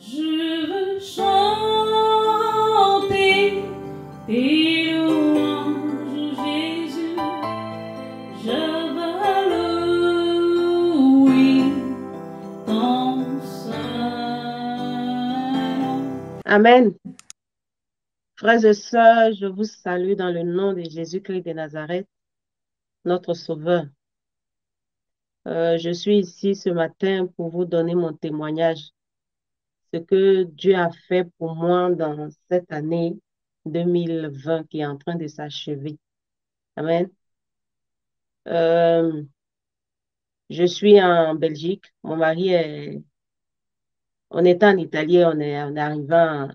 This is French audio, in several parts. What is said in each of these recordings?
Je veux chanter tes louanges, Jésus. Je veux louer ton Saint-Nom. Amen. Frères et sœurs, je vous salue dans le nom de Jésus-Christ de Nazareth, notre Sauveur. Je suis ici ce matin pour vous donner mon témoignage, ce que Dieu a fait pour moi dans cette année 2020 qui est en train de s'achever. Amen. Euh, je suis en Belgique. Mon mari on est en Italie, on est arrivé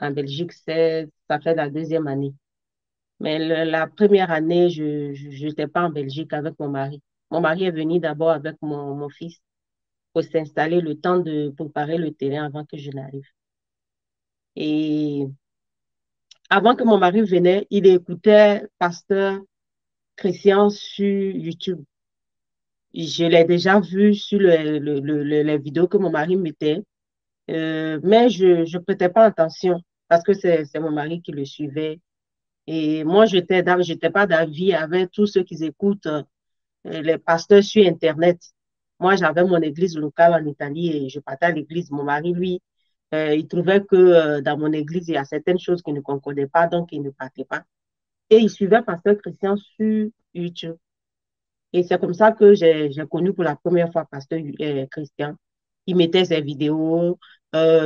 en Belgique, ça fait la deuxième année. Mais la première année, je n'étais pas en Belgique avec mon mari. Mon mari est venu d'abord avec mon fils pour s'installer le temps de préparer le terrain avant que je n'arrive. Et avant que mon mari venait, il écoutait Pasteur Christian sur YouTube. Je l'ai déjà vu sur les vidéos que mon mari mettait, mais je ne prêtais pas attention parce que c'est mon mari qui le suivait. Et moi, j'étais pas d'avis avec tous ceux qui écoutent les pasteurs sur Internet. Moi, j'avais mon église locale en Italie et je partais à l'église. Mon mari, lui, il trouvait que dans mon église, il y a certaines choses qu'il ne concordait pas, donc il ne partait pas. Et il suivait Pasteur Christian sur YouTube. Et c'est comme ça que j'ai connu pour la première fois Pasteur Christian. Il mettait ses vidéos.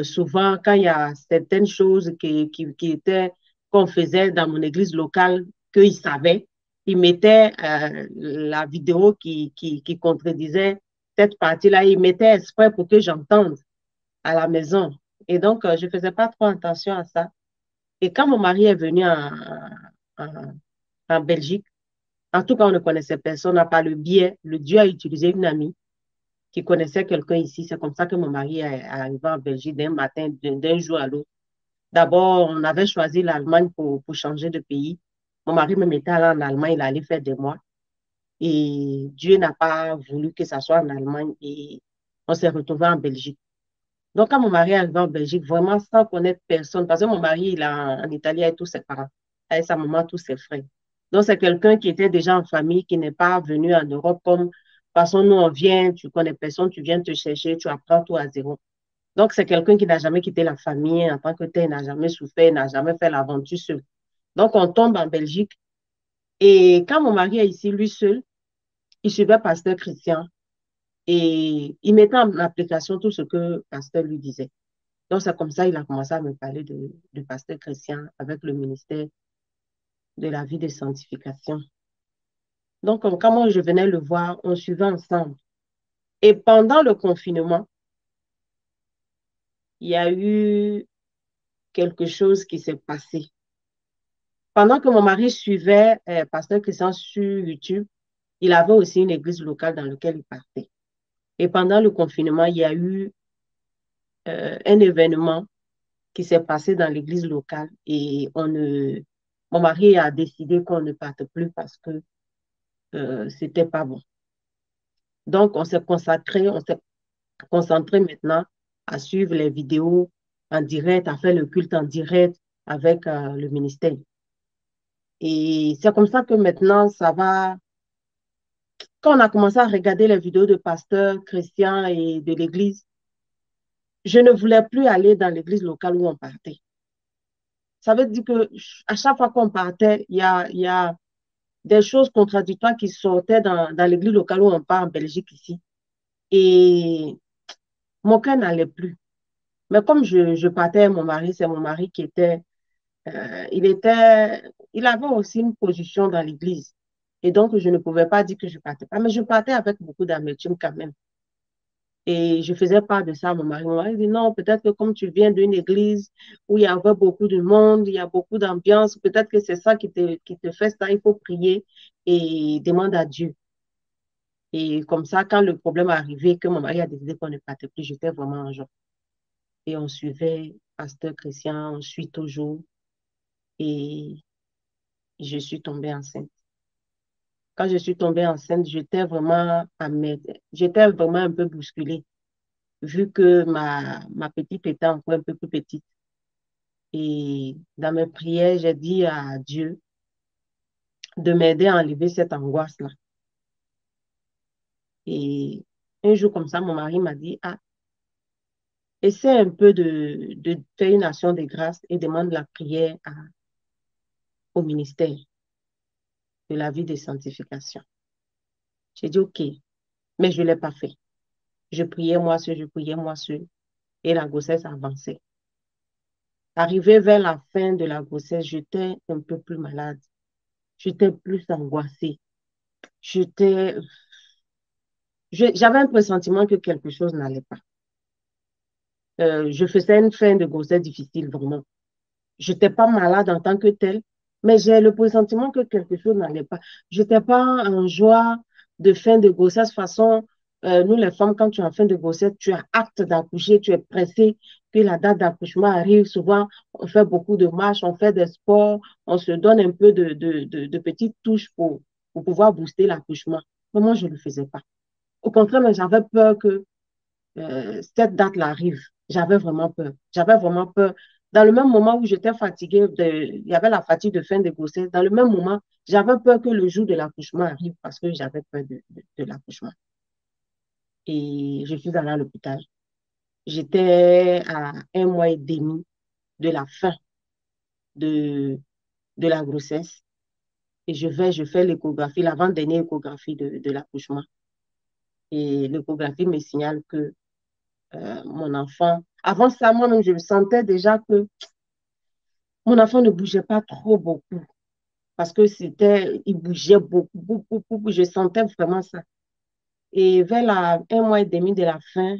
Souvent, quand il y a certaines choses qui étaient qu'on faisait dans mon église locale, qu'il savait, il mettait la vidéo qui contredisait cette partie-là. Il mettait exprès pour que j'entende à la maison. Et donc, je ne faisais pas trop attention à ça. Et quand mon mari est venu en, en Belgique, en tout cas, on ne connaissait personne, à part le biais. Le Dieu a utilisé une amie qui connaissait quelqu'un ici. C'est comme ça que mon mari est arrivé en Belgique d'un matin, d'un jour à l'autre. D'abord, on avait choisi l'Allemagne pour changer de pays. Mon mari me mettait allé en Allemagne, il allait faire des mois. Et Dieu n'a pas voulu que ça soit en Allemagne et on s'est retrouvé en Belgique. Donc, quand mon mari est arrivé en Belgique, vraiment sans connaître personne, parce que mon mari, il est en Italie avec tous ses parents, avec sa maman, tous ses frères. Donc, c'est quelqu'un qui était déjà en famille, qui n'est pas venu en Europe comme, façon, nous, on vient, tu connais personne, tu viens te chercher, tu apprends tout à zéro. Donc, c'est quelqu'un qui n'a jamais quitté la famille en tant que tel, n'a jamais souffert, n'a jamais fait l'aventure seul. Donc, on tombe en Belgique. Et quand mon mari est ici, lui seul, il suivait Pasteur Christian et il mettait en application tout ce que Pasteur lui disait. Donc, c'est comme ça qu'il a commencé à me parler de Pasteur Christian avec le ministère de la vie de sanctification. Donc, quand moi je venais le voir, on suivait ensemble. Et pendant le confinement, il y a eu quelque chose qui s'est passé. Pendant que mon mari suivait Pasteur Christian sur YouTube, il avait aussi une église locale dans laquelle il partait. Et pendant le confinement, il y a eu un événement qui s'est passé dans l'église locale et mon mari a décidé qu'on ne parte plus parce que c'était pas bon. Donc, on s'est concentré maintenant à suivre les vidéos en direct, à faire le culte en direct avec le ministère. Et c'est comme ça que maintenant, ça va. Quand on a commencé à regarder les vidéos de pasteurs chrétiens et de l'église, je ne voulais plus aller dans l'église locale où on partait. Ça veut dire que à chaque fois qu'on partait, il y a des choses contradictoires qui sortaient dans l'église locale où on part en Belgique ici. Et mon cœur n'allait plus. Mais comme je partais avec mon mari, c'est mon mari qui était, il avait aussi une position dans l'église. Et donc, je ne pouvais pas dire que je partais pas, mais je partais avec beaucoup d'amertume quand même. Et je faisais part de ça à mon mari. Mon mari dit non, peut-être que comme tu viens d'une église où il y avait beaucoup de monde, il y a beaucoup d'ambiance, peut-être que c'est ça qui te fait ça. Il faut prier et demander à Dieu. Et comme ça, quand le problème est arrivé, que mon mari a décidé qu'on ne partait plus, j'étais vraiment en joie. Et on suivait Pasteur Christian, on suit toujours. Et je suis tombée enceinte. Quand je suis tombée enceinte, j'étais vraiment un peu bousculée. vu que ma petite était encore un peu plus petite. Et dans mes prières, j'ai dit à Dieu de m'aider à enlever cette angoisse-là. Et un jour comme ça, mon mari m'a dit, ah, essaie un peu de faire une action de grâce et demande la prière au ministère de la vie de sanctification. J'ai dit, OK, mais je ne l'ai pas fait. Je priais moi seul, et la grossesse avançait. Arrivé vers la fin de la grossesse, j'étais un peu plus malade. J'étais plus angoissée. J'étais, j'avais un pressentiment que quelque chose n'allait pas. Je faisais une fin de grossesse difficile, vraiment. Je n'étais pas malade en tant que telle, mais j'ai le pressentiment que quelque chose n'allait pas. Je n'étais pas en joie de fin de grossesse. De toute façon, nous, les femmes, quand tu es en fin de grossesse, tu as acte d'accoucher, tu es pressée que la date d'accouchement arrive. Souvent, on fait beaucoup de marches, on fait des sports, on se donne un peu de petites touches pour pouvoir booster l'accouchement. Mais moi, je ne le faisais pas. Au contraire, mais j'avais peur que cette date-là arrive. J'avais vraiment peur. J'avais vraiment peur. Dans le même moment où j'étais fatiguée, il y avait la fatigue de fin de grossesse. Dans le même moment, j'avais peur que le jour de l'accouchement arrive parce que j'avais peur de l'accouchement. Et je suis allée à l'hôpital. J'étais à 1 mois et demi de la fin de, de la grossesse. Et je fais l'échographie, l'avant-dernière échographie de l'accouchement. Et l'échographie me signale que mon enfant, avant ça, moi-même, je sentais déjà que mon enfant ne bougeait pas trop beaucoup parce que il bougeait beaucoup, beaucoup, beaucoup. Je sentais vraiment ça. Et vers 1 mois et demi de la fin,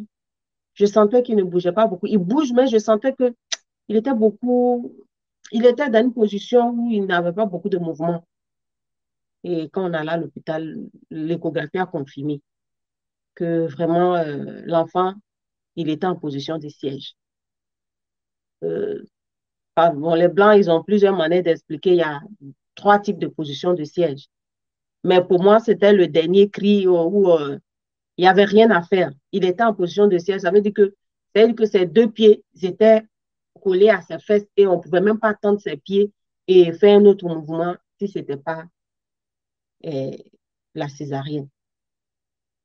je sentais qu'il ne bougeait pas beaucoup. Il bouge, mais je sentais que il était beaucoup, il était dans une position où il n'avait pas beaucoup de mouvement. Et quand on allait à l'hôpital, l'échographie a confirmé que vraiment l'enfant, il était en position de siège. Euh, bon, les Blancs, ils ont plusieurs manières d'expliquer. Il y a 3 types de positions de siège. Mais pour moi, c'était le dernier cri où il n'y avait rien à faire. Il était en position de siège. Ça veut dire que ses 2 pieds étaient collés à ses fesses et on ne pouvait même pas tendre ses pieds et faire un autre mouvement si ce n'était pas euh, la césarienne.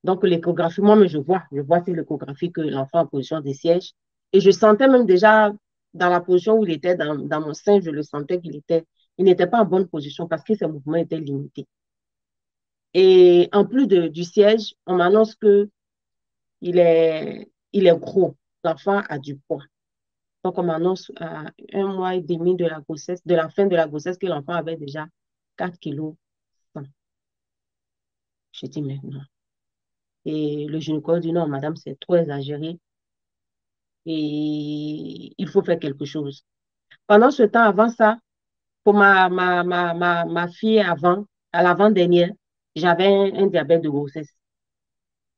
Donc, l'échographie, moi, je vois sur l'échographie que l'enfant est en position de siège. Et je sentais même déjà dans la position où il était, dans mon sein, je le sentais il n'était pas en bonne position parce que ses mouvements étaient limités. Et en plus du siège, on m'annonce que il est gros. L'enfant a du poids. Donc, on m'annonce à 1 mois et demi de la grossesse, de la fin de la grossesse, que l'enfant avait déjà 4 kilos. Je dis, mais non. Et le gynécologue dit, non, madame, c'est trop exagéré et il faut faire quelque chose. Pendant ce temps, avant ça, pour ma fille à l'avant-dernière, j'avais un diabète de grossesse.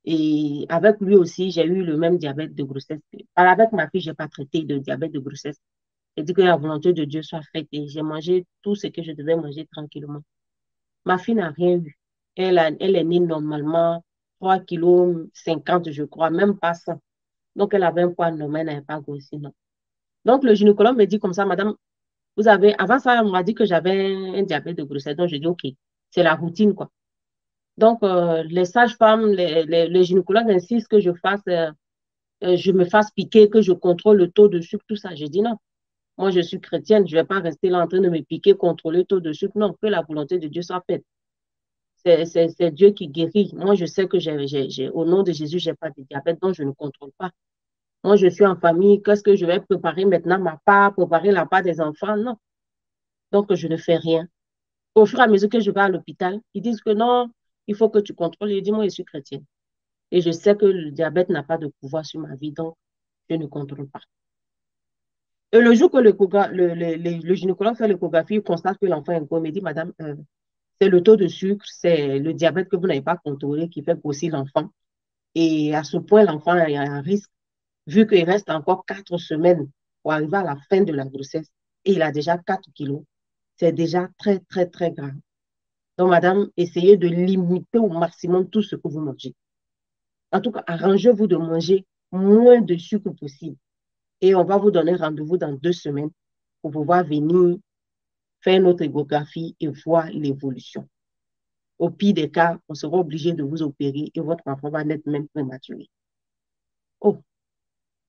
Et avec lui aussi, j'ai eu le même diabète de grossesse. Avec ma fille, je n'ai pas traité de diabète de grossesse. J'ai dit que la volonté de Dieu soit faite et j'ai mangé tout ce que je devais manger tranquillement. Ma fille n'a rien eu. Elle est née normalement 3,50 kg, je crois, même pas 100. Donc, elle avait un poids normal, elle n'avait pas grossi, non. Donc, le gynécologue me dit comme ça, madame, avant ça, on m'a dit que j'avais un diabète de grossesse. Donc, je dis, OK, c'est la routine, quoi. Donc, les sages-femmes, les gynécologues insistent que je me fasse piquer, que je contrôle le taux de sucre, tout ça. J'ai dit non. Moi, je suis chrétienne, je ne vais pas rester là en train de me piquer, contrôler le taux de sucre. Non, que la volonté de Dieu soit faite. C'est Dieu qui guérit. Moi, je sais que au nom de Jésus, je n'ai pas de diabète, donc je ne contrôle pas. Moi, je suis en famille. Qu'est-ce que je vais préparer maintenant? Ma part, préparer la part des enfants? Non. Donc, je ne fais rien. Au fur et à mesure que je vais à l'hôpital, ils disent que non, il faut que tu contrôles. Je dis, moi, je suis chrétienne. Et je sais que le diabète n'a pas de pouvoir sur ma vie, donc je ne contrôle pas. Et le jour que le gynécologue fait l'échographie, il constate que l'enfant est gros. Il me dit, madame, c'est le taux de sucre, c'est le diabète que vous n'avez pas contrôlé qui fait grossir l'enfant. Et à ce point, l'enfant a un risque, vu qu'il reste encore 4 semaines pour arriver à la fin de la grossesse. Et il a déjà 4 kilos. C'est déjà très, très, très grave. Donc, madame, essayez de limiter au maximum tout ce que vous mangez. En tout cas, arrangez-vous de manger moins de sucre possible. Et on va vous donner rendez-vous dans 2 semaines pour pouvoir venir faire notre échographie et voir l'évolution. Au pire des cas, on sera obligé de vous opérer et votre enfant va naître même prématuré. Oh,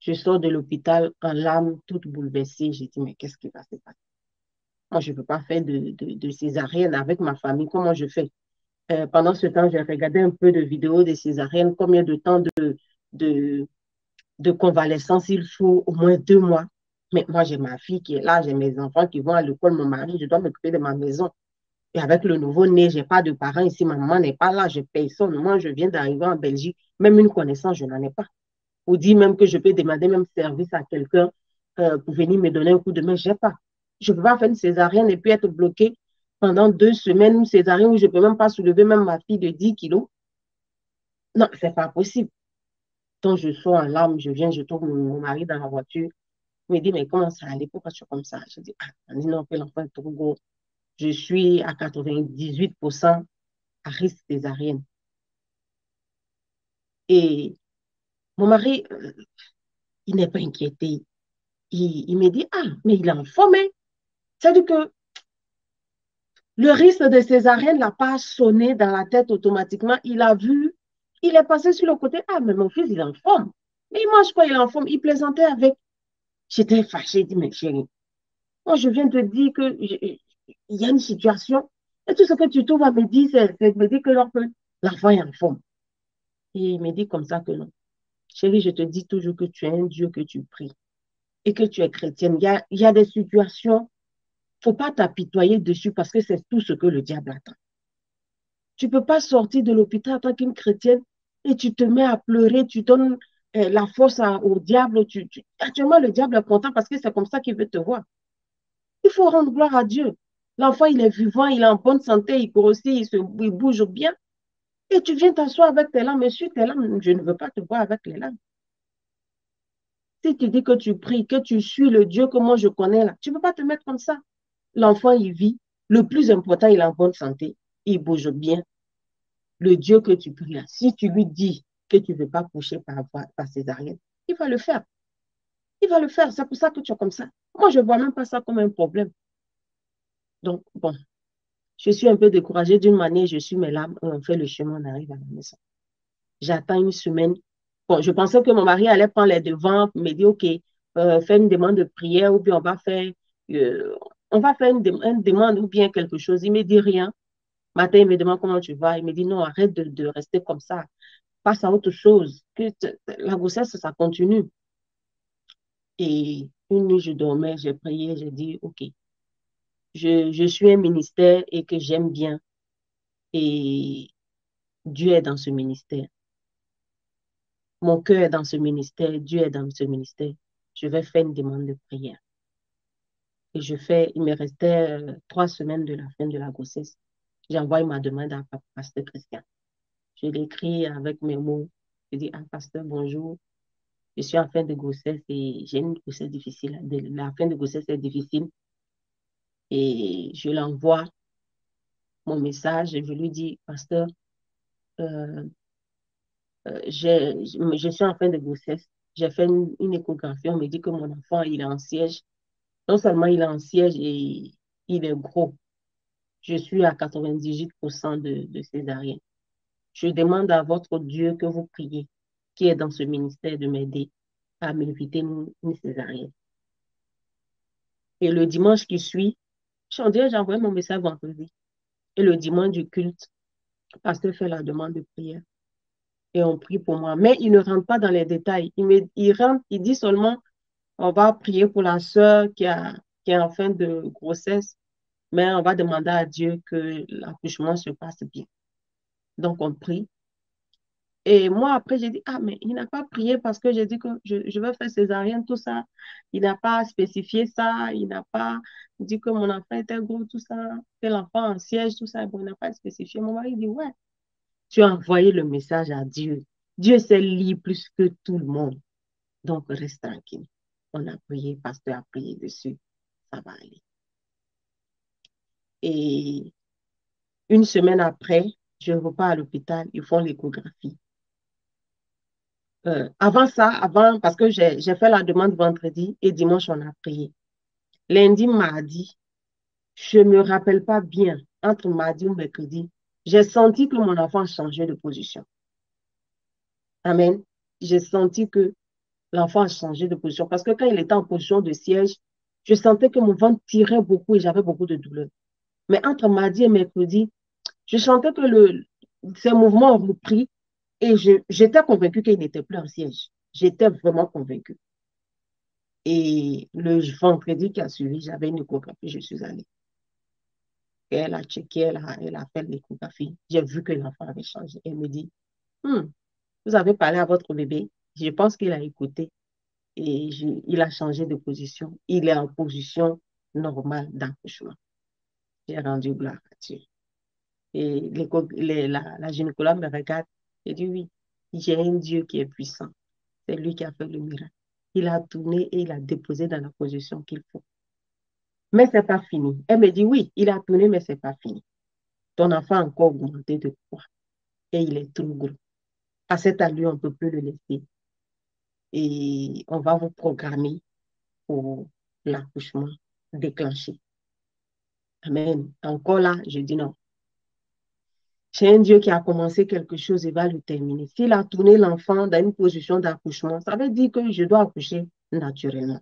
je sors de l'hôpital en larmes, toute bouleversée. J'ai dit, mais qu'est-ce qui va se passer? Moi, je ne peux pas faire de césarienne avec ma famille. Comment je fais? Pendant ce temps, j'ai regardé un peu de vidéos de césarienne. Combien de temps de, de convalescence il faut? Au moins 2 mois. Mais moi, j'ai ma fille qui est là, j'ai mes enfants qui vont à l'école, mon mari, je dois m'occuper de ma maison. Et avec le nouveau-né, je n'ai pas de parents ici, ma maman n'est pas là, je paye ça. Moi, je viens d'arriver en Belgique, même une connaissance, je n'en ai pas. Ou dit même que je peux demander même service à quelqu'un pour venir me donner un coup de main, je n'ai pas. Je ne peux pas faire une césarienne et puis être bloquée pendant 2 semaines, une césarienne où je ne peux même pas soulever même ma fille de 10 kilos. Non, ce n'est pas possible. Donc, je sors en larmes, je viens, je trouve mon mari dans la voiture. Il me dit, mais comment ça allait? Pourquoi tu es comme ça? Je dis, ah, on dit non, que l'enfant est trop gros. Je suis à 98% à risque césarienne. Et mon mari, il n'est pas inquiété. Il me dit, ah, mais il est en forme. Hein. C'est-à-dire que le risque de césarienne ne l'a pas sonné dans la tête automatiquement. Il a vu, il est passé sur le côté, ah, mais mon fils, il est en forme. Mais moi, je crois qu'il est en forme. Il plaisantait avec. J'étais fâchée, je dis, mais chérie, moi, je viens te dire qu'il y a une situation. Et tout ce que tu trouves à me dire, c'est de me dire que l'enfant est en forme. Et il me dit comme ça que non. Chérie, je te dis toujours que tu es un Dieu que tu pries et que tu es chrétienne. Il y a des situations, il ne faut pas t'apitoyer dessus parce que c'est tout ce que le diable attend. Tu ne peux pas sortir de l'hôpital en tant qu'une chrétienne et tu te mets à pleurer, tu donnes la force au diable. Actuellement, le diable est content parce que c'est comme ça qu'il veut te voir. Il faut rendre gloire à Dieu. L'enfant, il est vivant, il est en bonne santé, il grossit, il bouge bien. Et tu viens t'asseoir avec tes larmes. Monsieur, tes larmes, je ne veux pas te voir avec les larmes. Si tu dis que tu pries, que tu suis le Dieu que moi je connais là, tu ne peux pas te mettre comme ça. L'enfant, il vit. Le plus important, il est en bonne santé. Il bouge bien. Le Dieu que tu pries là, si tu lui dis que tu ne veux pas coucher par césarienne, il va le faire. Il va le faire. C'est pour ça que tu es comme ça. Moi, je ne vois même pas ça comme un problème. Donc, bon, je suis un peu découragée d'une manière, je suis mes larmes, on fait le chemin, on arrive à la maison. J'attends une semaine. Bon, je pensais que mon mari allait prendre les devants, me dire, OK, fais une demande de prière ou bien euh, on va faire une demande ou bien quelque chose. Il me dit rien. Matin, il me demande comment tu vas. Il me dit, non, arrête de rester comme ça. Passe à autre chose. La grossesse, ça continue. Et une nuit, je dormais, j'ai prié, j'ai dit, OK, je suis un ministère et que j'aime bien. Et Dieu est dans ce ministère. Mon cœur est dans ce ministère. Dieu est dans ce ministère. Je vais faire une demande de prière. Et il me restait 3 semaines de la fin de la grossesse. J'ai envoyé ma demande à Pasteur Christian. Je l'ai écrit avec mes mots. Je dis, ah, Pasteur, bonjour. Je suis en fin de grossesse et j'ai une grossesse difficile. La fin de grossesse est difficile. Et je l'envoie mon message et je lui dis, Pasteur, euh, je suis en fin de grossesse. J'ai fait une échographie. On me dit que mon enfant, il est en siège. Non seulement il est en siège et il est gros. Je suis à 98% de césarienne. Je demande à votre Dieu que vous priez, qui est dans ce ministère, de m'aider à m'éviter une césarienne. Et le dimanche qui suit, j'ai envoyé mon message vendredi. Et le dimanche du culte, le pasteur fait la demande de prière. Et on prie pour moi. Mais il ne rentre pas dans les détails. Il dit seulement, on va prier pour la sœur qui est en fin de grossesse, mais on va demander à Dieu que l'accouchement se passe bien. Donc, on prie. Et moi, après, j'ai dit, ah, mais il n'a pas prié parce que j'ai dit que je vais faire césarienne, tout ça. Il n'a pas spécifié ça. Il n'a pas dit que mon enfant était gros, tout ça. Que l'enfant en siège, tout ça. Bon, il n'a pas spécifié. Mon mari dit, ouais, tu as envoyé le message à Dieu. Dieu sait lire plus que tout le monde. Donc, reste tranquille. On a prié, pasteur a prié dessus. Ça va aller. Et une semaine après, je repars à l'hôpital. Ils font l'échographie. Avant ça, parce que j'ai fait la demande vendredi et dimanche, on a prié. Lundi, mardi, je ne me rappelle pas bien, entre mardi ou mercredi, j'ai senti que mon enfant a changé de position. Amen. J'ai senti que l'enfant a changé de position parce que quand il était en position de siège, je sentais que mon ventre tirait beaucoup et j'avais beaucoup de douleur. Mais entre mardi et mercredi, je sentais que ces mouvements ont repris et j'étais convaincue qu'il n'était plus en siège. J'étais vraiment convaincue. Et le vendredi qui a suivi, j'avais une échographie, je suis allée. Et elle a checké, elle a fait l'échographie. J'ai vu que l'enfant avait changé. Elle me dit, hmm, vous avez parlé à votre bébé. Je pense qu'il a écouté et il a changé de position. Il est en position normale d'accouchement. J'ai rendu gloire à Dieu. Et la gynécologue me regarde et dit oui, j'ai un Dieu qui est puissant. C'est lui qui a fait le miracle. Il a tourné et il a déposé dans la position qu'il faut. Mais ce n'est pas fini. Elle me dit oui, il a tourné, mais ce n'est pas fini. Ton enfant a encore augmenté de poids et il est trop gros. À cet allure, on ne peut plus le laisser. Et on va vous programmer pour l'accouchement déclenché. Amen. Encore là, je dis non. C'est un Dieu qui a commencé quelque chose et va le terminer. S'il a tourné l'enfant dans une position d'accouchement, ça veut dire que je dois accoucher naturellement.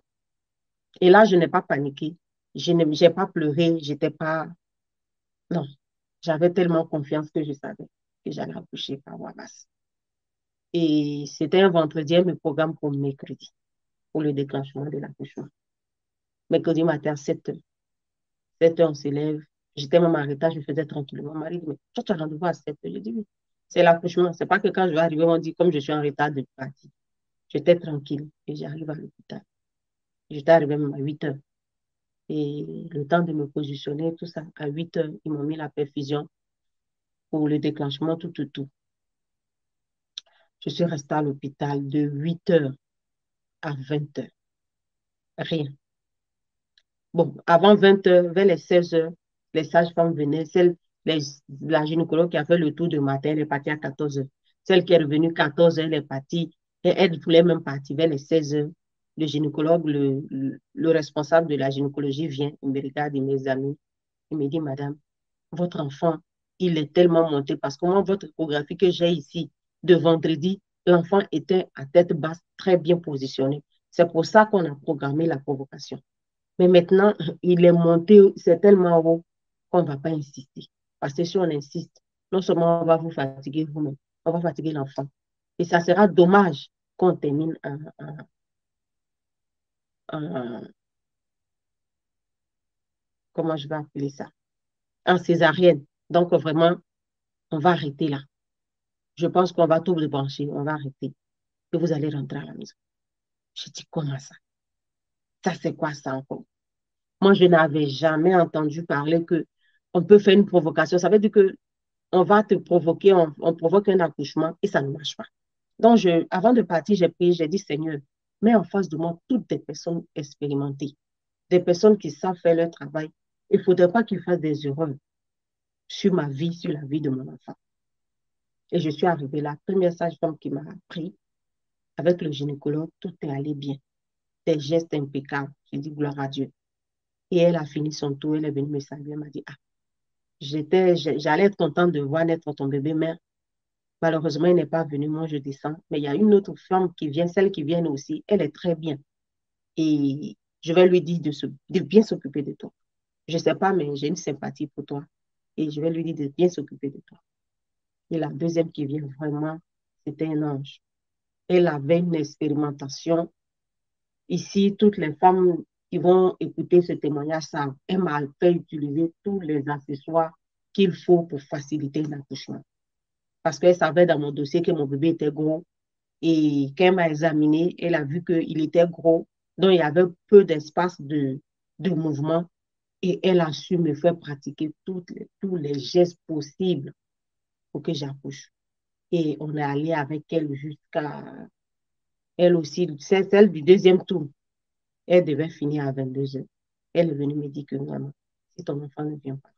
Et là, je n'ai pas paniqué. Je n'ai pas pleuré. J'étais pas. Non. J'avais tellement confiance que je savais que j'allais accoucher par voie basse. Et c'était un vendredi, un programme pour mercredi, pour le déclenchement de l'accouchement. Mercredi matin, 7h. 7h, on se lève. J'étais même arrêtée, je faisais tranquillement. Mon mari dit, mais toi, tu as rendez-vous à 7h. Je dis, oui, c'est l'accouchement. C'est pas que quand je vais arriver, on dit, comme je suis en retard de partie. J'étais tranquille et j'arrive à l'hôpital. J'étais arrivée même à 8h. Et le temps de me positionner, tout ça, à 8h, ils m'ont mis la perfusion pour le déclenchement, tout, tout, tout. Je suis restée à l'hôpital de 8h à 20h. Rien. Bon, avant 20h, vers les 16h, les sages-femmes venaient. La gynécologue qui a fait le tour de matin, elle est partie à 14h. Celle qui est revenue 14h, elle est partie. Et elle voulait même partir vers les 16h. Le gynécologue, le responsable de la gynécologie vient, il me regarde, il m'examine. Il me dit, madame, votre enfant, il est tellement monté parce que moi, votre échographie que j'ai ici de vendredi, l'enfant était à tête basse, très bien positionné. C'est pour ça qu'on a programmé la provocation. Mais maintenant, il est monté, c'est tellement haut qu'on ne va pas insister. Parce que si on insiste, non seulement on va vous fatiguer vous-même, on va fatiguer l'enfant. Et ça sera dommage qu'on termine comment je vais appeler ça, en césarienne. Donc vraiment, on va arrêter là. Je pense qu'on va tout débrancher, on va arrêter. Et vous allez rentrer à la maison. Je dis, comment ça? Ça, c'est quoi ça encore? Moi, je n'avais jamais entendu parler que on peut faire une provocation. Ça veut dire que on va te provoquer, on provoque un accouchement et ça ne marche pas. Donc, avant de partir, j'ai prié, j'ai dit, Seigneur, mets en face de moi toutes des personnes expérimentées, des personnes qui savent faire leur travail. Il ne faudrait pas qu'ils fassent des erreurs sur ma vie, sur la vie de mon enfant. Et je suis arrivée là, première sage-femme qui m'a appris, avec le gynécologue, tout est allé bien. Des gestes impeccables. J'ai dit, gloire à Dieu. Et elle a fini son tour, elle est venue me saluer, elle m'a dit, ah, j'allais être contente de voir naître ton bébé, mais malheureusement, il n'est pas venu. Moi, je descends. Mais il y a une autre femme qui vient, celle qui vient aussi. Elle est très bien. Et je vais lui dire de bien s'occuper de toi. Je ne sais pas, mais j'ai une sympathie pour toi. Et je vais lui dire de bien s'occuper de toi. Et la deuxième qui vient, vraiment, c'était un ange. Elle avait une expérimentation. Ici, toutes les femmes qui vont écouter ce témoignage savent. Elle m'a fait utiliser tous les accessoires qu'il faut pour faciliter l'accouchement. Parce qu'elle savait dans mon dossier que mon bébé était gros. Et quand elle m'a examiné, elle a vu qu'il était gros, donc il y avait peu d'espace de mouvement. Et elle a su me faire pratiquer tous les gestes possibles pour que j'accouche. Et on est allé avec elle jusqu'à... Elle aussi, c'est celle du deuxième tour. Elle devait finir à 22h. Elle est venue me dire que vraiment, si ton enfant ne vient pas,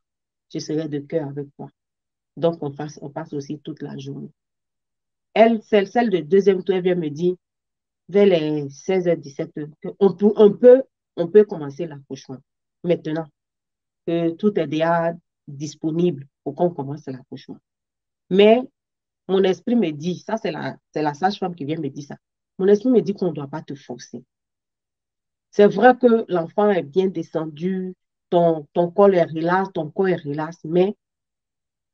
je serai de cœur avec toi. Donc, on passe aussi toute la journée. celle de deuxième tour, elle vient me dire, vers les 16h, 17h, on peut commencer l'accouchement. Maintenant que tout est déjà disponible pour qu'on commence l'accouchement. Mais mon esprit me dit, ça c'est la sage-femme qui vient me dire ça. Mon esprit me dit qu'on ne doit pas te forcer. C'est vrai que l'enfant est bien descendu, ton col est relax, ton corps est relax, mais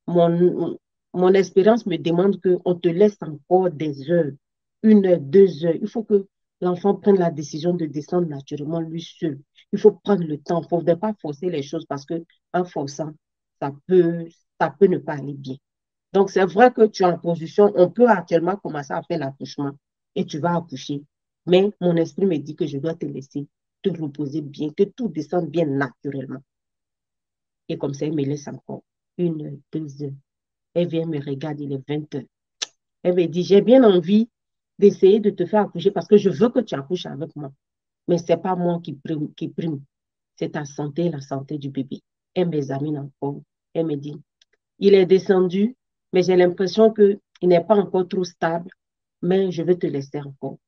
mon, mon expérience me demande qu'on te laisse encore des heures, 1 heure, 2 heures. Il faut que l'enfant prenne la décision de descendre naturellement lui seul. Il faut prendre le temps. Il ne faudrait pas forcer les choses parce qu'en forçant, ça peut, ça peut ne pas aller bien. Donc, c'est vrai que tu es en position, on peut actuellement commencer à faire l'accouchement et tu vas accoucher. Mais mon esprit me dit que je dois te laisser te reposer bien, que tout descende bien naturellement. Et comme ça, il me laisse encore 1 heure, 2 heures. Elle vient me regarder, il est 20h. Elle me dit, j'ai bien envie d'essayer de te faire accoucher parce que je veux que tu accouches avec moi. Mais ce n'est pas moi qui prime. C'est ta santé et la santé du bébé. Elle m'examine encore. Elle me dit, il est descendu, mais j'ai l'impression qu'il n'est pas encore trop stable, mais je vais te laisser encore.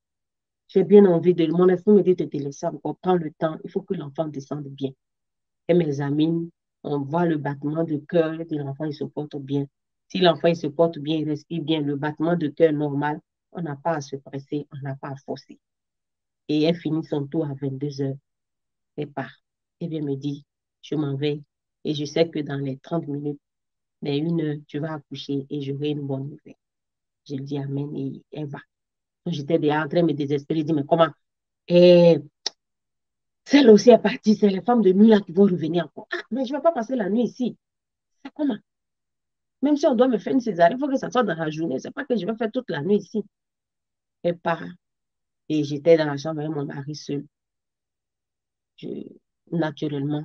J'ai bien envie de... Mon esprit me dit de te laisser encore. Prends le temps. Il faut que l'enfant descende bien. Elle m'examine. On voit le battement de cœur de l'enfant, il se porte bien. Si l'enfant il se porte bien, il respire bien, le battement de cœur normal, on n'a pas à se presser, on n'a pas à forcer. Et elle finit son tour à 22h. Elle part. Elle vient me dire, je m'en vais. Et je sais que dans les 30 minutes, les 1 heure, tu vas accoucher et j'aurai une bonne nouvelle. Je lui dis Amen et elle va. J'étais déjà en train de me désespérer. Je dis, mais comment? Et celle aussi est partie. C'est les femmes de nuit là qui vont revenir encore. Ah, mais je ne vais pas passer la nuit ici. C'est comment? Même si on doit me faire une césarienne, il faut que ça soit dans la journée. Ce n'est pas que je vais faire toute la nuit ici. Elle part. Et j'étais dans la chambre avec mon mari seul. Je, naturellement,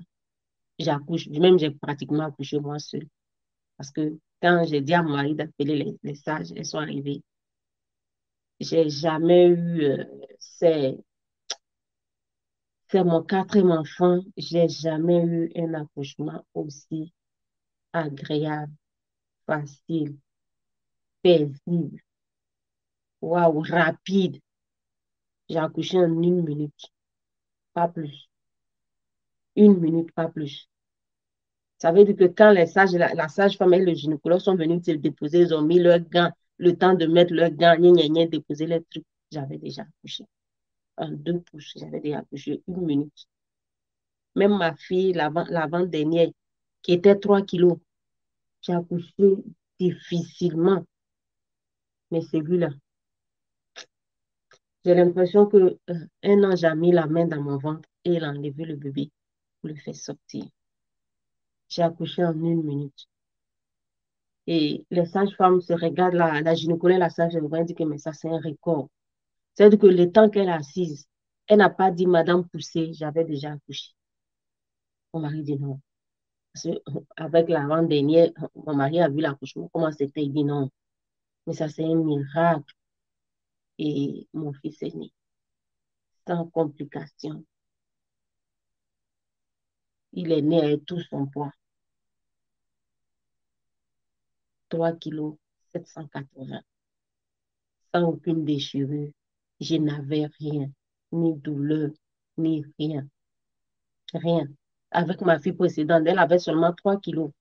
j'accouche. Même j'ai pratiquement accouché moi seul. Parce que quand j'ai dit à mon mari d'appeler les sages, elles sont arrivées. J'ai jamais eu, c'est mon 4e enfant, j'ai jamais eu un accouchement aussi agréable, facile, paisible, waouh, rapide. J'ai accouché en 1 minute, pas plus. 1 minute, pas plus. Ça veut dire que quand la sage-femme et le gynécologue sont venus se déposer, ils ont mis leurs gants, le temps de mettre leurs gants, déposer les trucs. J'avais déjà accouché. En 2 pouces, j'avais déjà accouché 1 minute. Même ma fille, l'avant-dernière, qui était 3 kilos, j'ai accouché difficilement. Mais celui-là, j'ai l'impression que un ange a mis la main dans mon ventre et il a enlevé le bébé pour le faire sortir. J'ai accouché en 1 minute. Et les sages-femmes se regardent, la gynécologue, la sage-femme dit que mais ça, c'est un record. C'est-à-dire que le temps qu'elle est assise, elle n'a pas dit, Madame poussée, j'avais déjà accouché. Mon mari dit non. Parce que, avec l'avant-dernière, mon mari a vu l'accouchement, comment c'était, il dit non. Mais ça, c'est un miracle. Et mon fils est né sans complication. Il est né avec tout son poids, 3 kilos 780, sans aucune déchirure. Je n'avais rien, ni douleur, ni rien, rien. Avec ma fille précédente, elle avait seulement 3 kilos.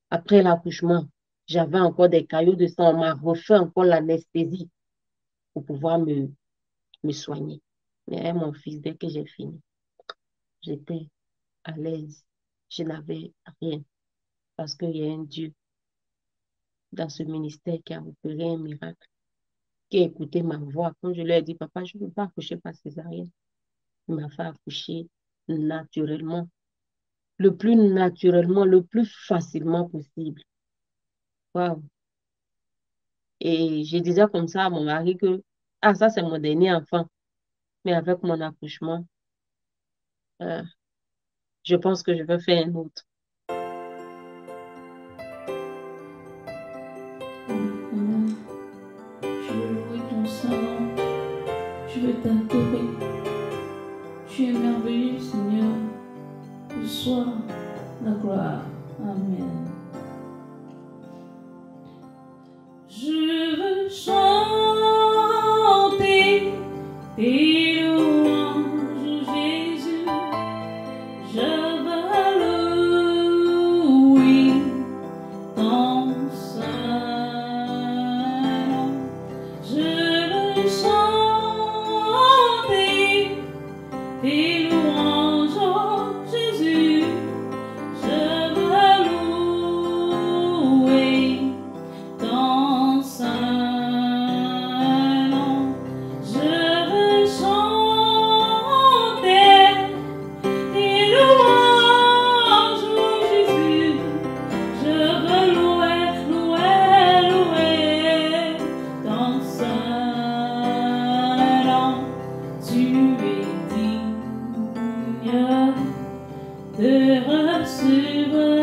Après l'accouchement, j'avais encore des caillots de sang. On m'a refait encore l'anesthésie pour pouvoir me soigner. Mais mon fils, dès que j'ai fini, j'étais à l'aise. Je n'avais rien parce qu'il y a un Dieu dans ce ministère qui a opéré un miracle, qui a écouté ma voix. Quand je lui ai dit, papa, je ne veux pas accoucher par césarienne, il m'a fait accoucher naturellement, le plus naturellement, le plus facilement possible. Waouh! Et je disais comme ça à mon mari que, ah, ça, c'est mon dernier enfant. Mais avec mon accouchement, euh, je pense que je vais faire un autre. Je veux louer ton Saint-Nom, je veux t'adorer. Tu es merveilleux, Seigneur. Reçois la gloire. Amen. Je veux chanter. es digne de recevoir